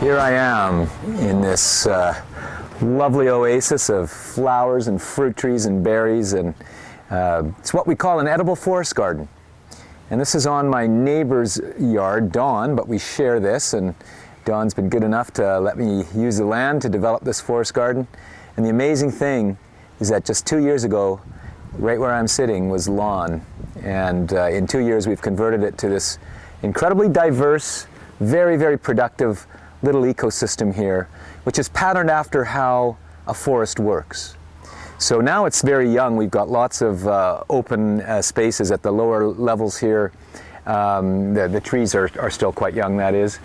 Here I am in this lovely oasis of flowers and fruit trees and berries, and it's what we call an edible forest garden. And this is on my neighbor's yard, Dawn, but we share this, and Dawn's been good enough to let me use the land to develop this forest garden. And the amazing thing is that just 2 years ago, right where I'm sitting was lawn, and in 2 years we've converted it to this incredibly diverse, very, very productive little ecosystem here, which is patterned after how a forest works. So now it's very young. We've got lots of open spaces at the lower levels here. The trees are still quite young, that is.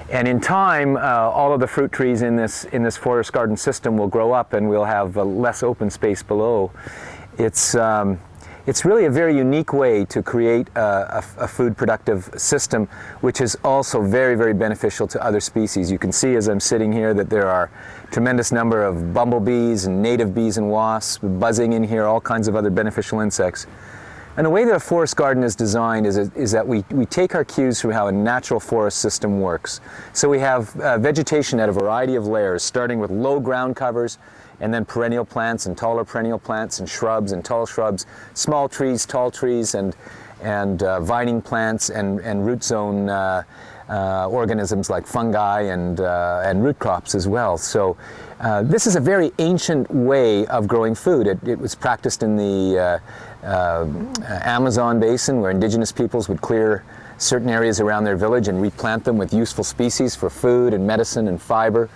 And in time, all of the fruit trees in this forest garden system will grow up, and we'll have less open space below. It's really a very unique way to create a food productive system, which is also very, very beneficial to other species. You can see as I'm sitting here that there are a tremendous number of bumblebees and native bees and wasps buzzing in here, all kinds of other beneficial insects. And the way that a forest garden is designed is that we take our cues from how a natural forest system works. So we have vegetation at a variety of layers, starting with low ground covers, and then perennial plants and taller perennial plants and shrubs and tall shrubs, small trees, tall trees, and vining plants and root zone organisms like fungi and root crops as well. So this is a very ancient way of growing food. It was practiced in the Amazon basin, where indigenous peoples would clear certain areas around their village and replant them with useful species for food and medicine and fiber.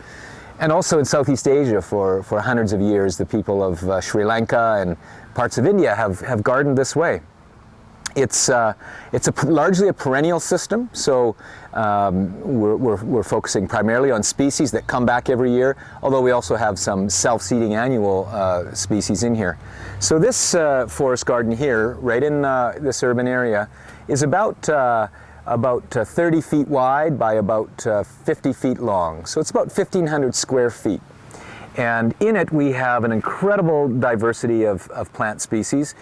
And also in Southeast Asia for hundreds of years, the people of Sri Lanka and parts of India have gardened this way. It's largely a perennial system, so we're focusing primarily on species that come back every year, although we also have some self-seeding annual species in here. So this forest garden here, right in this urban area, is about 30 feet wide by about 50 feet long. So it's about 1,500 square feet. And in it we have an incredible diversity of plant species,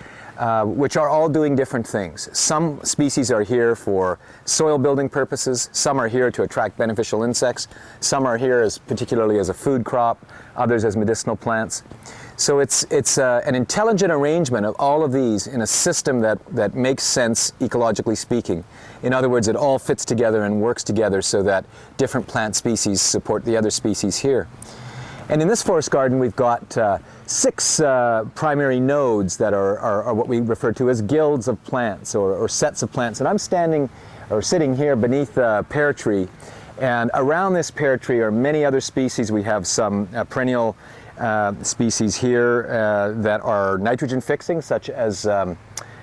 which are all doing different things. Some species are here for soil building purposes, some are here to attract beneficial insects, some are here particularly as a food crop, others as medicinal plants. So it's an intelligent arrangement of all of these in a system that makes sense ecologically speaking. In other words, it all fits together and works together so that different plant species support the other species here. And in this forest garden, we've got 6 primary nodes that are what we refer to as guilds of plants or sets of plants. And I'm sitting here beneath a pear tree, and around this pear tree are many other species. We have some perennial species here that are nitrogen fixing, such as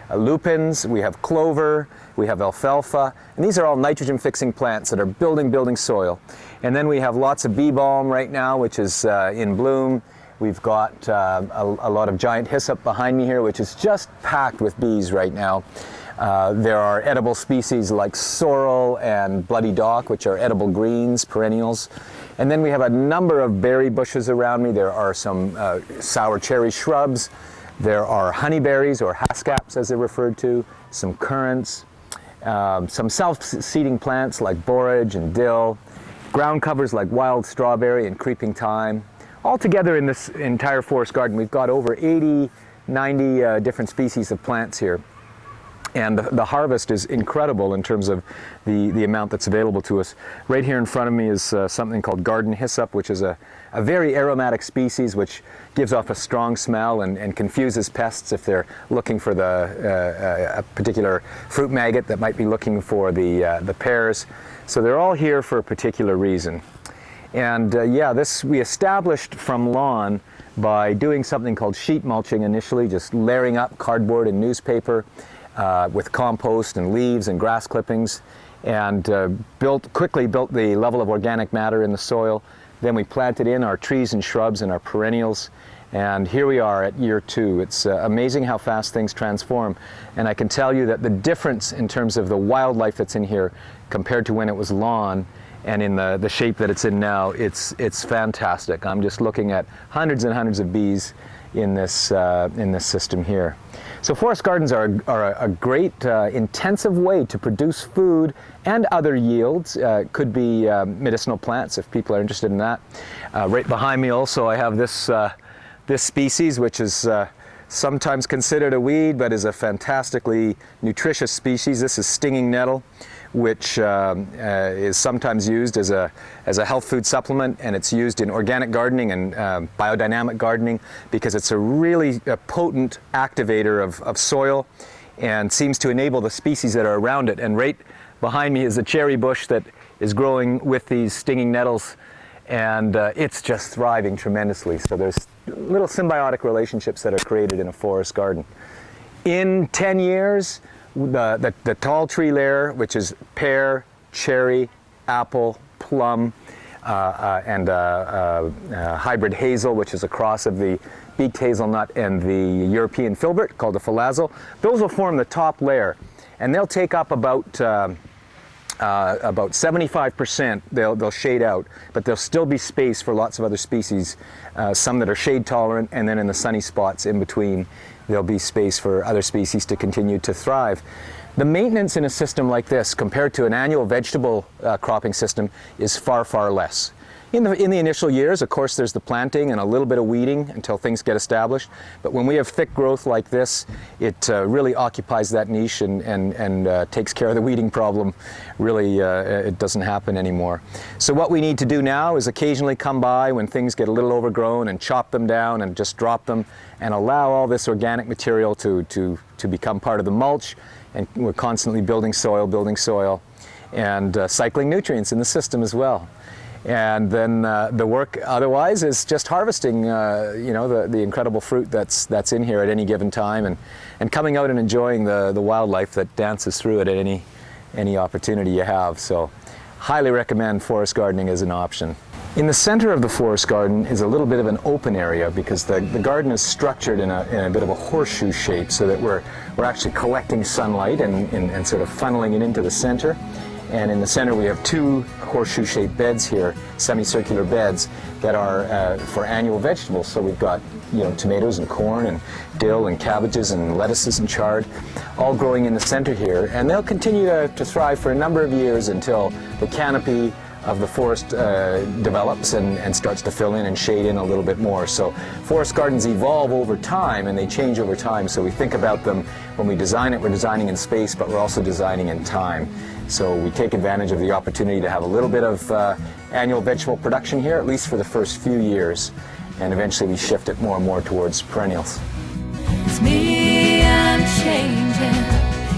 lupins, we have clover, we have alfalfa, and these are all nitrogen fixing plants that are building soil. And then we have lots of bee balm right now, which is in bloom. We've got a lot of giant hyssop behind me here, which is just packed with bees right now. There are edible species like sorrel and bloody dock, which are edible greens, perennials. And then we have a number of berry bushes around me. There are some sour cherry shrubs. There are honeyberries, or haskaps as they're referred to, some currants, some self-seeding plants like borage and dill, ground covers like wild strawberry and creeping thyme. All together in this entire forest garden, we've got over 80, 90 different species of plants here. And the harvest is incredible in terms of the amount that's available to us. Right here in front of me is something called garden hyssop, which is a very aromatic species which gives off a strong smell and confuses pests if they're looking for a particular fruit maggot that might be looking for the pears. So they're all here for a particular reason. And this we established from lawn by doing something called sheet mulching initially, just layering up cardboard and newspaper with compost and leaves and grass clippings, and quickly built the level of organic matter in the soil. Then we planted in our trees and shrubs and our perennials, and here we are at year 2. It's amazing how fast things transform, and I can tell you that the difference in terms of the wildlife that's in here compared to when it was lawn and in the shape that it's in now, it's fantastic. I'm just looking at hundreds and hundreds of bees in this system here. So forest gardens are a great intensive way to produce food and other yields. Could be medicinal plants if people are interested in that. Right behind me also I have this species, which is sometimes considered a weed but is a fantastically nutritious species. This is stinging nettle, which is sometimes used as a health food supplement, and it's used in organic gardening and biodynamic gardening because it's a really potent activator of soil and seems to enable the species that are around it. And right behind me is a cherry bush that is growing with these stinging nettles, and it's just thriving tremendously. So there's little symbiotic relationships that are created in a forest garden. In 10 years, the tall tree layer, which is pear, cherry, apple, plum, and hybrid hazel, which is a cross of the beaked hazelnut and the European filbert called the phylazol, those will form the top layer, and they'll take up about 75%. They'll shade out, but there'll still be space for lots of other species, some that are shade tolerant, and then in the sunny spots in between there'll be space for other species to continue to thrive. The maintenance in a system like this compared to an annual vegetable cropping system is far, far less. In the initial years, of course, there's the planting and a little bit of weeding until things get established. But when we have thick growth like this, it really occupies that niche and takes care of the weeding problem. Really, it doesn't happen anymore. So what we need to do now is occasionally come by when things get a little overgrown and chop them down and just drop them and allow all this organic material to become part of the mulch. And we're constantly building soil, and cycling nutrients in the system as well. And then the work otherwise is just harvesting, the incredible fruit that's in here at any given time, and coming out and enjoying the wildlife that dances through it at any opportunity you have. So, highly recommend forest gardening as an option. In the center of the forest garden is a little bit of an open area because the garden is structured in a bit of a horseshoe shape, so that we're actually collecting sunlight and sort of funneling it into the center. And in the center we have two horseshoe-shaped beds here, semicircular beds that are for annual vegetables. So we've got tomatoes and corn and dill and cabbages and lettuces and chard, all growing in the center here. And they'll continue to thrive for a number of years until the canopy of the forest develops and starts to fill in and shade in a little bit more. So forest gardens evolve over time and they change over time. So we think about them when we design it, we're designing in space, but we're also designing in time. So we take advantage of the opportunity to have a little bit of annual vegetable production here, at least for the first few years, and eventually we shift it more and more towards perennials. It's me, I'm changing.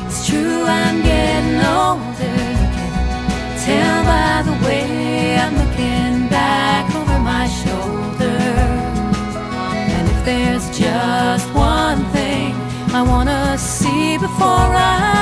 It's true, I'm getting older. You can tell by the way I'm looking back over my shoulder. And if there's just one thing I wanna see before I